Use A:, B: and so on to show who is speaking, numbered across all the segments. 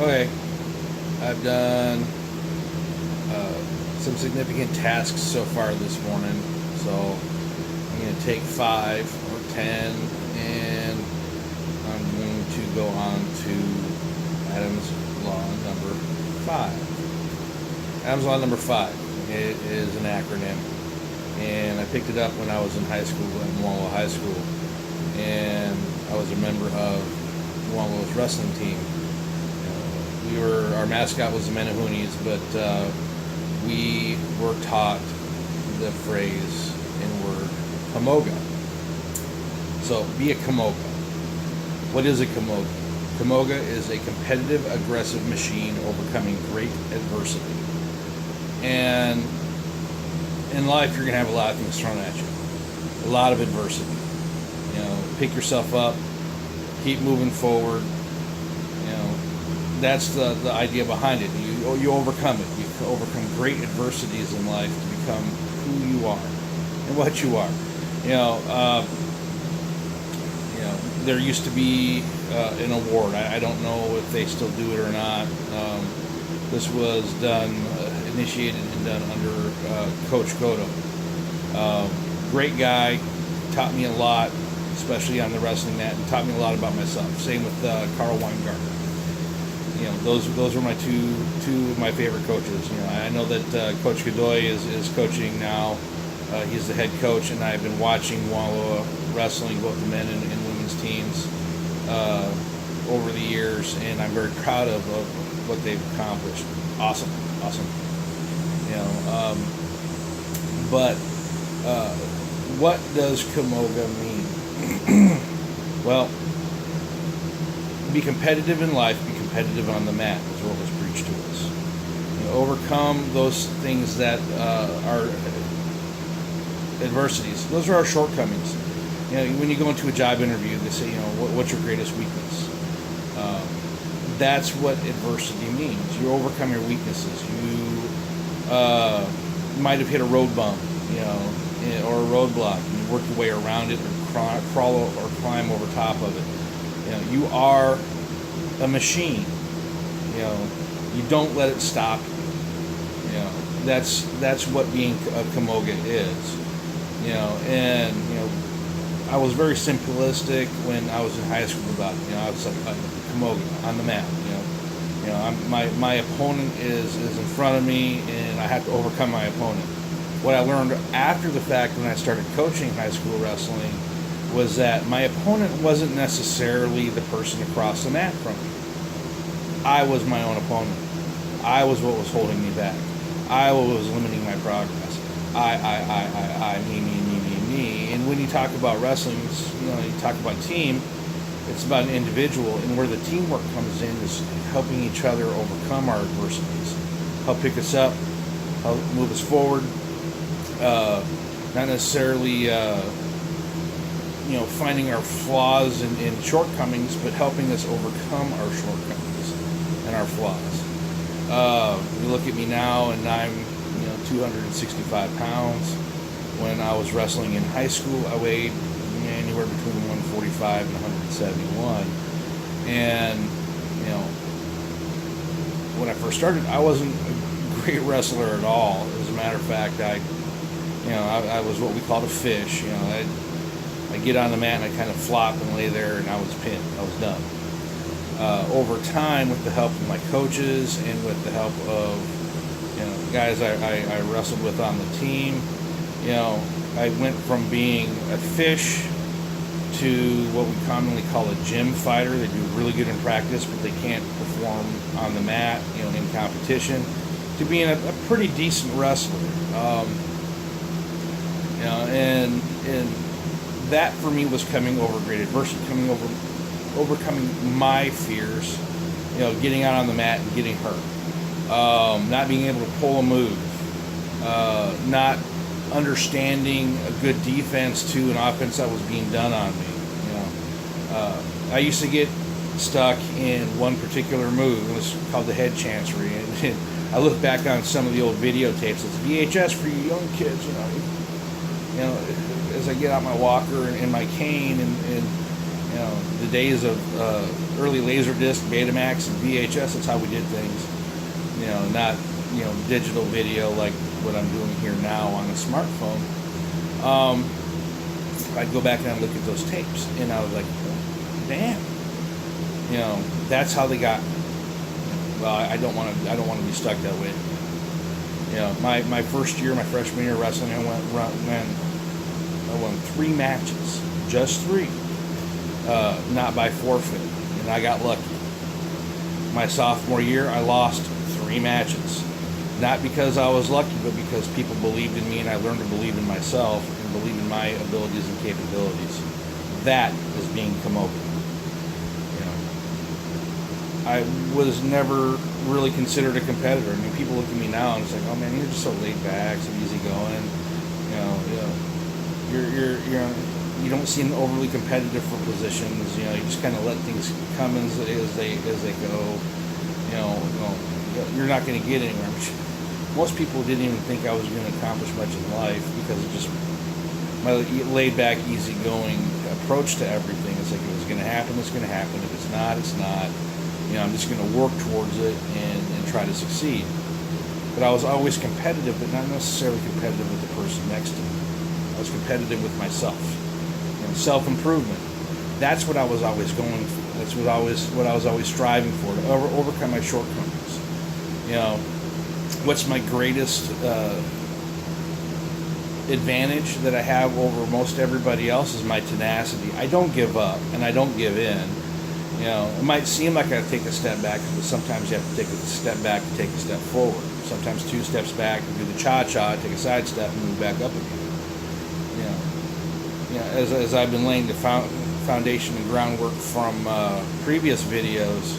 A: Okay, I've done some significant tasks so far this morning, so I'm going to take 5 or 10, and I'm going to go on to Adam's Law number 5. Adam's Law number 5, it is an acronym, and I picked it up when I was in high school at Moalo High School, and I was a member of Moalo's wrestling team. Our mascot was the Menahoonies, but we were taught the phrase and word CAMOGA. So be a CAMOGA. What is a CAMOGA? CAMOGA is a competitive, aggressive machine overcoming great adversity. And in life, you're going to have a lot of things thrown at you. A lot of adversity. Pick yourself up, keep moving forward. That's the idea behind it. You overcome it. You overcome great adversities in life to become who you are and what you are. There used to be an award. I don't know if they still do it or not. This was initiated and done under Coach Goto. Great guy, taught me a lot, especially on the wrestling mat, and taught me a lot about myself. Same with Carl Weingarten. Those are my two of my favorite coaches. I know that Coach Godoy is coaching now. He's the head coach, and I've been watching Moalo wrestling, both the men and women's teams, over the years, and I'm very proud of what they've accomplished. Awesome. But what does CAMOGA mean? Well, be competitive in life, be competitive on the mat is what was preached to us. Overcome those things that are adversities. Those are our shortcomings. When you go into a job interview, they say, what's your greatest weakness? That's what adversity means. You overcome your weaknesses. You might have hit a road bump, or a roadblock, and you work your way around it, or crawl or climb over top of it. You are a machine. You don't let it stop you. That's what being a CAMOGA is. I was very simplistic when I was in high school about it. I was like CAMOGA on the mat. My opponent is in front of me, and I have to overcome my opponent. What I learned after the fact when I started coaching high school wrestling was that my opponent wasn't necessarily the person across the mat from me. I was my own opponent. I was what was holding me back. I was limiting my progress. Me. And when you talk about wrestling, you talk about team, it's about an individual, and where the teamwork comes in is helping each other overcome our adversities, help pick us up, help move us forward, not necessarily finding our flaws and shortcomings, but helping us overcome our shortcomings and our flaws. You look at me now, and I'm 265 pounds. When I was wrestling in high school, I weighed anywhere between 145 and 171. And when I first started, I wasn't a great wrestler at all. As a matter of fact, I was what we called a fish. I get on the mat and I kind of flop and lay there, and I was pinned. I was done. Over time, with the help of my coaches and with the help of guys I wrestled with on the team, I went from being a fish to what we commonly call a gym fighter. They do really good in practice, but they can't perform on the mat, in competition, to being a pretty decent wrestler. And that for me was coming over great adversity, overcoming my fears, getting out on the mat and getting hurt, not being able to pull a move, not understanding a good defense to an offense that was being done on me. I used to get stuck in one particular move. It was called the head chancery, and I look back on some of the old videotapes. It's VHS for you young kids, as I get out my walker and my cane, and the days of early Laserdisc, Betamax, and VHS. That's how we did things. Not digital video like what I'm doing here now on a smartphone. I'd go back and I'd look at those tapes, and I was like, damn. That's how they got me. Well, I don't want to be stuck that way. My first year, my freshman year of wrestling, I won 3 matches, just 3, not by forfeit, and I got lucky. My sophomore year, I lost 3 matches, not because I was lucky, but because people believed in me, and I learned to believe in myself and believe in my abilities and capabilities. That is being CAMOGA. I was never really considered a competitor. I mean, people look at me now and it's like, oh man, you're just so laid back, so easygoing. You don't seem overly competitive for positions. You just kind of let things come as they go. You're not going to get anywhere. Most people didn't even think I was going to accomplish much in life because of just my laid back, easygoing approach to everything. It's like, if it's going to happen, it's going to happen. If it's not, it's not. I'm just going to work towards it and try to succeed. But I was always competitive, but not necessarily competitive with the person next to me. I was competitive with myself. Self-improvement. That's what I was always going for. That's what I was always striving for, to overcome my shortcomings. What's my greatest advantage that I have over most everybody else is my tenacity. I don't give up, and I don't give in. It might seem like I take a step back, but sometimes you have to take a step back to take a step forward. Sometimes 2 steps back and do the cha-cha, take a side step, and move back up again. As I've been laying the foundation and groundwork from previous videos,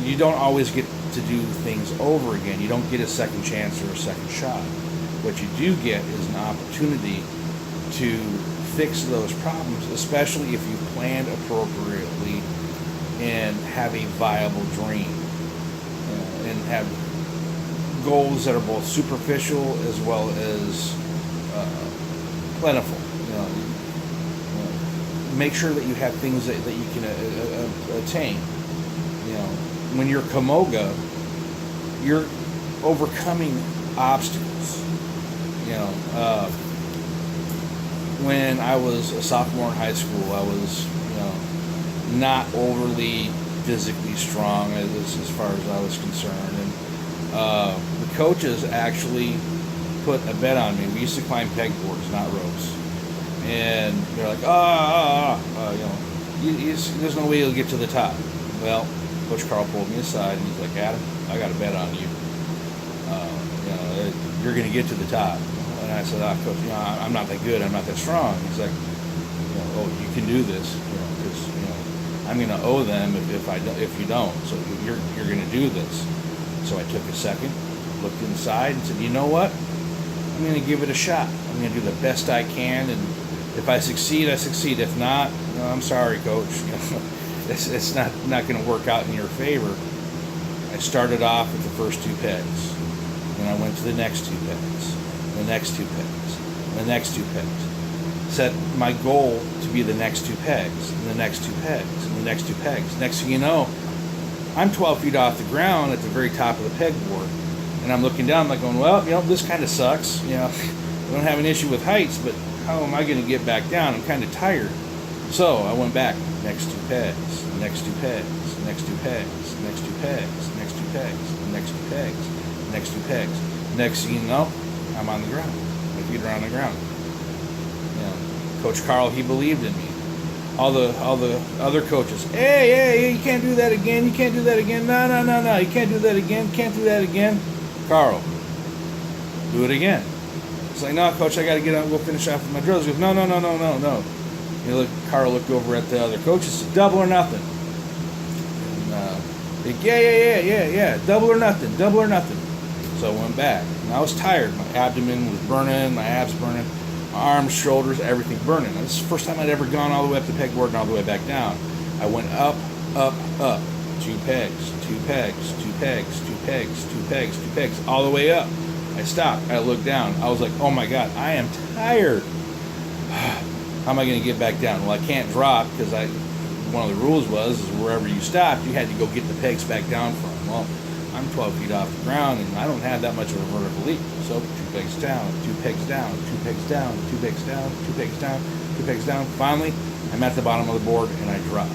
A: you don't always get to do things over again. You don't get a second chance or a second shot. What you do get is an opportunity to fix those problems, especially if you planned appropriately and have a viable dream, and have goals that are both superficial as well as plentiful. Make sure that you have things that you can attain. When you're CAMOGA, you're overcoming obstacles. When I was a sophomore in high school, I was, not overly physically strong as far as I was concerned, and the coaches actually put a bet on me. We used to climb pegboards, not ropes, and they're like, there's no way you'll get to the top. Well, Coach Carl pulled me aside and he's like, Adam, I got a bet on you. You're going to get to the top. And I said, Coach, I'm not that good. I'm not that strong. He's like, you can do this, because I'm going to owe them if you don't. So you're going to do this. So I took a second, looked inside, and said, you know what? I'm going to give it a shot. I'm going to do the best I can, and if I succeed, I succeed. If not, I'm sorry, Coach. It's not going to work out in your favor. I started off with the first 2 pegs. Then I went to the next 2 pegs. The next 2 pegs, and the next 2 pegs. Set my goal to be the next 2 pegs, and the next 2 pegs, and the next 2 pegs. Next thing you know, I'm 12 feet off the ground at the very top of the pegboard, and I'm looking down, I'm like going, well, this kind of sucks. I don't have an issue with heights, but how am I going to get back down? I'm kind of tired. So I went back, next 2 pegs, next 2 pegs, next 2 pegs, next 2 pegs, next 2 pegs, next 2 pegs, next 2 pegs. Next thing you know, I'm on the ground. My feet are on the ground. Coach Carl, he believed in me. All the other coaches, hey, you can't do that again. You can't do that again. No, you can't do that again. Can't do that again. Carl, do it again. It's like, no, Coach, I got to get on. We'll finish off with my drills. He goes, no. Carl looked over at the other coaches, said, double or nothing. And yeah, double or nothing. So I went back, and I was tired. My abdomen was burning, my abs burning, my arms, shoulders, everything burning. This is the first time I'd ever gone all the way up the pegboard and all the way back down. I went up. 2 pegs, 2 pegs, 2 pegs, 2 pegs, 2 pegs, 2 pegs, all the way up. I stopped. I looked down. I was like, oh my God, I am tired. How am I going to get back down? Well, I can't drop because one of the rules was is wherever you stopped, you had to go get the pegs back down from. Well, I'm 12 feet off the ground, and I don't have that much of a vertical leap. So 2 pegs down, 2 pegs down, 2 pegs down, 2 pegs down, 2 pegs down, 2 pegs down. Finally, I'm at the bottom of the board, and I drop.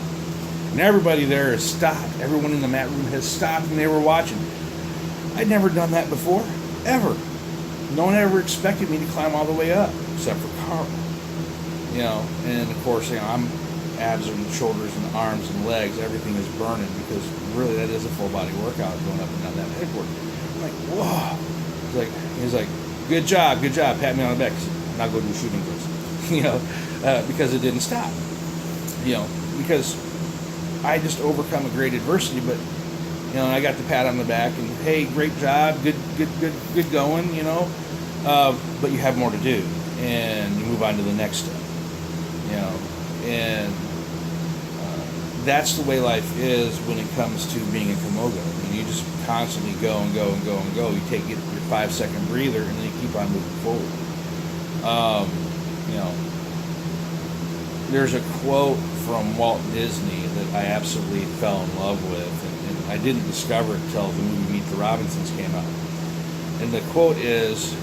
A: And everybody there has stopped. Everyone in the mat room has stopped, and they were watching. I'd never done that before, ever. No one ever expected me to climb all the way up, except for Carl. You know, and of course, you know, I'm abs and shoulders and arms and legs, everything is burning because really that is a full body workout going up and down that headboard. I'm like, whoa. He's like, good job, pat me on the back. Now go do shooting drills. You know, because it didn't stop. You know, because I just overcome a great adversity, but you know, and I got the pat on the back and hey, great job, good going, you know. But you have more to do, and you move on to the next step. You know, and that's the way life is when it comes to being a CAMOGA. I mean, you just constantly go and go and go and go. You take your 5-second breather, and then you keep on moving forward. You know, there's a quote from Walt Disney that I absolutely fell in love with, and I didn't discover it until the movie Meet the Robinsons came out. And the quote is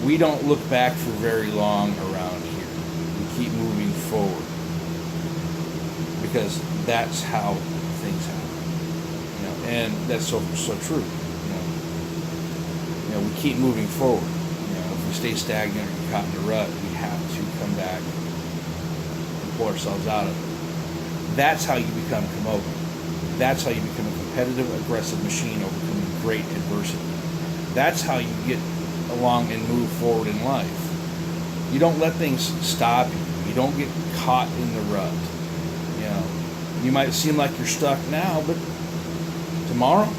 A: we don't look back for very long around here. We keep moving forward. Because that's how things happen, you know, and that's so true. You know, we keep moving forward. You know, if we stay stagnant or caught in the rut, we have to come back and pull ourselves out of it. That's how you become CAMOGA. That's how you become a competitive, aggressive machine overcoming great adversity. That's how you get along and move forward in life. You don't let things stop you. You don't get caught in the rut. You know, you might seem like you're stuck now, but tomorrow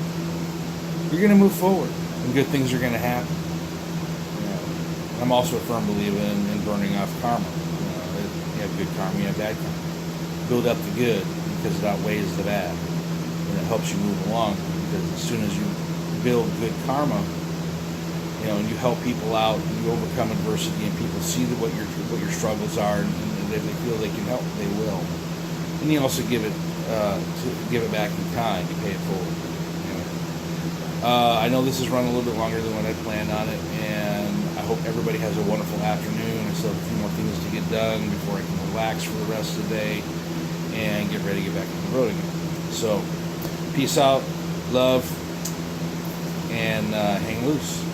A: you're going to move forward, and good things are going to happen. You know, I'm also a firm believer in burning off karma. You know, you have good karma, you have bad karma. Build up the good because it outweighs the bad, and it helps you move along. Because as soon as you build good karma, you know, and you help people out, and you overcome adversity, and people see what your struggles are, and if they feel they can help, they will. And you also give it back in kind. You pay it forward. Anyway, I know this has run a little bit longer than what I planned on it, and I hope everybody has a wonderful afternoon. I still have a few more things to get done before I can relax for the rest of the day and get ready to get back on the road again. So, peace out, love, and hang loose.